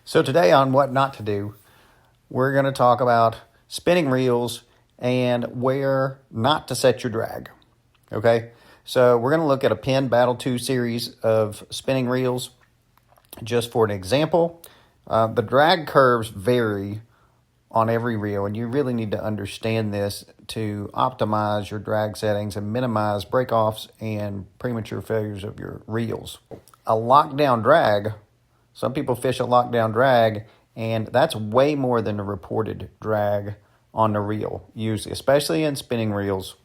So today on What Not to Do, we're going to talk about spinning reels and where not to set your drag. Okay, so we're going to look at a Penn Battle 2 series of spinning reels just for an example. The drag curves vary on every reel, and you really need to understand this to optimize your drag settings and minimize breakoffs and premature failures of your reels. A lockdown drag, some people fish a lockdown drag, and that's way more than a reported drag on the reel, usually, especially in spinning reels.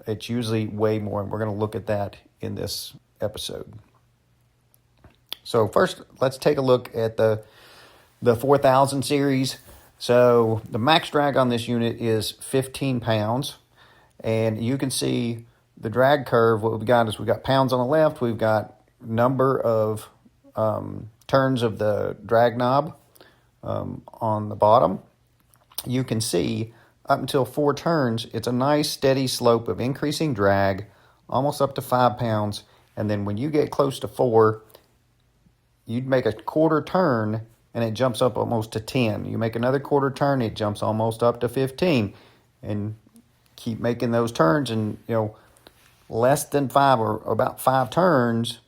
It's usually way more, and we're going to look at that in this episode. So first, let's take a look at the 4000 series. So the max drag on this unit is 15 pounds, and you can see the drag curve. What we've got is we've got pounds on the left, we've got number of turns of the drag knob on the bottom. You can see up until 4 turns, it's a nice steady slope of increasing drag, almost up to 5 pounds, and then when you get close to 4, you'd make a quarter turn and it jumps up almost to 10. You make another quarter turn, it jumps almost up to 15. And keep making those turns, and less than 5 or about 5 turns,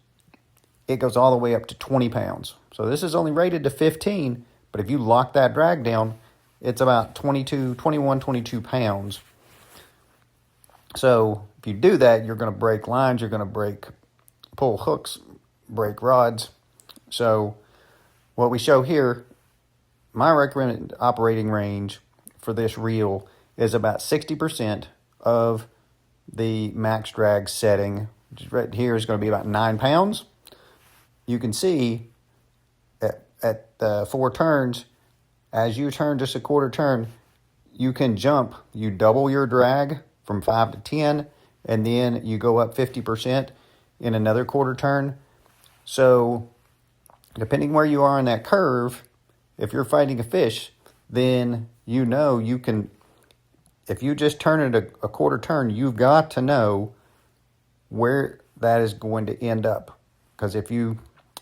it goes all the way up to 20 pounds. So this is only rated to 15, but if you lock that drag down, it's about 22 pounds. So if you do that, you're going to break lines, you're going to pull hooks, break rods. So what we show here, my recommended operating range for this reel is about 60% of the max drag setting, which is right here is going to be about 9 pounds. You can see at the 4 turns, as you turn just a quarter turn, you can jump, you double your drag from 5 to 10, and then you go up 50% in another quarter turn. So depending where you are on that curve, if you're fighting a fish, then you can, if you just turn it a quarter turn, you've got to know where that is going to end up. Because if you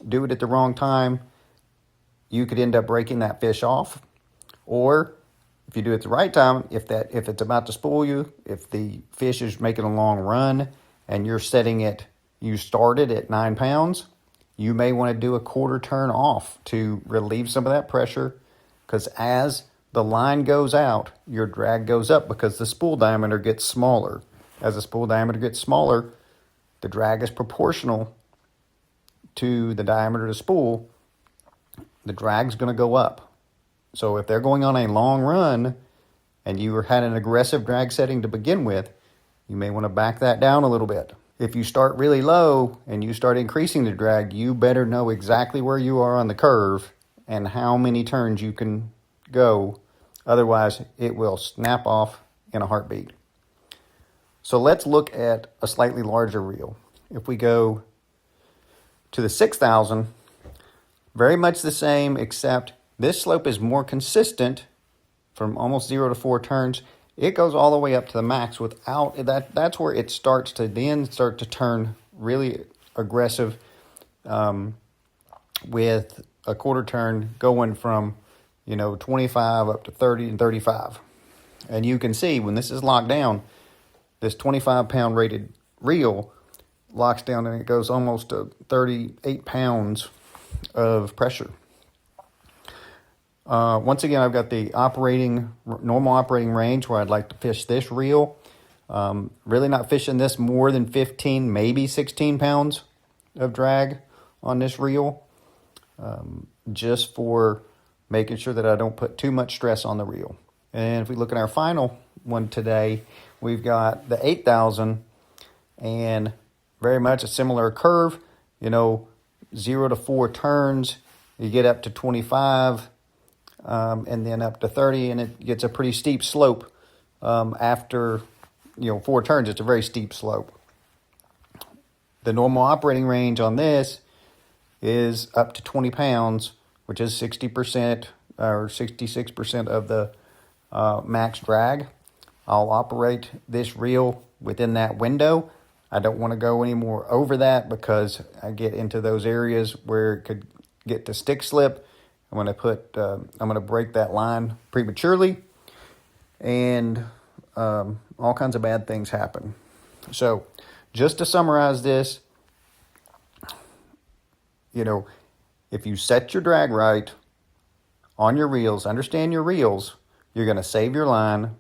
do it at the wrong time, you could end up breaking that fish off. Or if you do it at the right time, if it's about to spool you, if the fish is making a long run and you're setting it, you started at 9 pounds, you may want to do a quarter turn off to relieve some of that pressure, because as the line goes out, your drag goes up because the spool diameter gets smaller. As the spool diameter gets smaller, the drag is proportional to the diameter of the spool. The drag's going to go up. So if they're going on a long run and you had an aggressive drag setting to begin with, you may want to back that down a little bit. If you start really low and you start increasing the drag, you better know exactly where you are on the curve and how many turns you can go. Otherwise, it will snap off in a heartbeat. So let's look at a slightly larger reel. If we go to the 6000, very much the same, except this slope is more consistent from almost 0 to 4 turns. It goes all the way up to the max without that. That's where it starts to turn really aggressive, with a quarter turn going from 25 up to 30 and 35. And you can see when this is locked down, this 25 pound rated reel locks down and it goes almost to 38 pounds of pressure. Once again, I've got the normal operating range where I'd like to fish this reel. Really not fishing this more than 15, maybe 16 pounds of drag on this reel, just for making sure that I don't put too much stress on the reel. And if we look at our final one today, we've got the 8000, and very much a similar curve. 0 to 4 turns, you get up to 25. And then up to 30, and it gets a pretty steep slope after 4 turns. It's a very steep slope. The normal operating range on this is up to 20 pounds, which is 60% or 66% of the max drag. I'll operate this reel within that window. I don't want to go any more over that because I get into those areas where it could get to stick slip, I'm going to break that line prematurely, and all kinds of bad things happen. So, just to summarize this, if you set your drag right on your reels, understand your reels, you're going to save your line,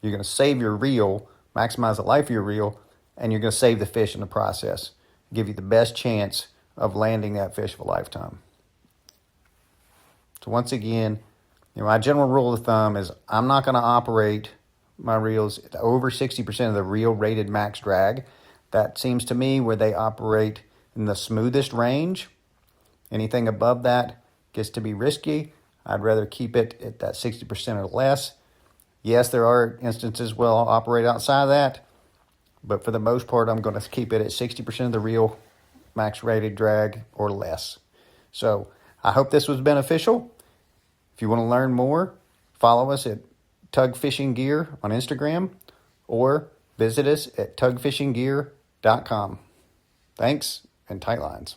you're going to save your reel, maximize the life of your reel, and you're going to save the fish in the process. Give you the best chance of landing that fish of a lifetime. So once again, my general rule of thumb is I'm not going to operate my reels at over 60% of the reel rated max drag. That seems to me where they operate in the smoothest range. Anything above that gets to be risky. I'd rather keep it at that 60% or less. Yes, there are instances where I'll operate outside of that, but for the most part, I'm going to keep it at 60% of the reel max rated drag or less. So I hope this was beneficial. If you want to learn more, follow us at Tug Fishing Gear on Instagram or visit us at tugfishinggear.com. Thanks, and tight lines.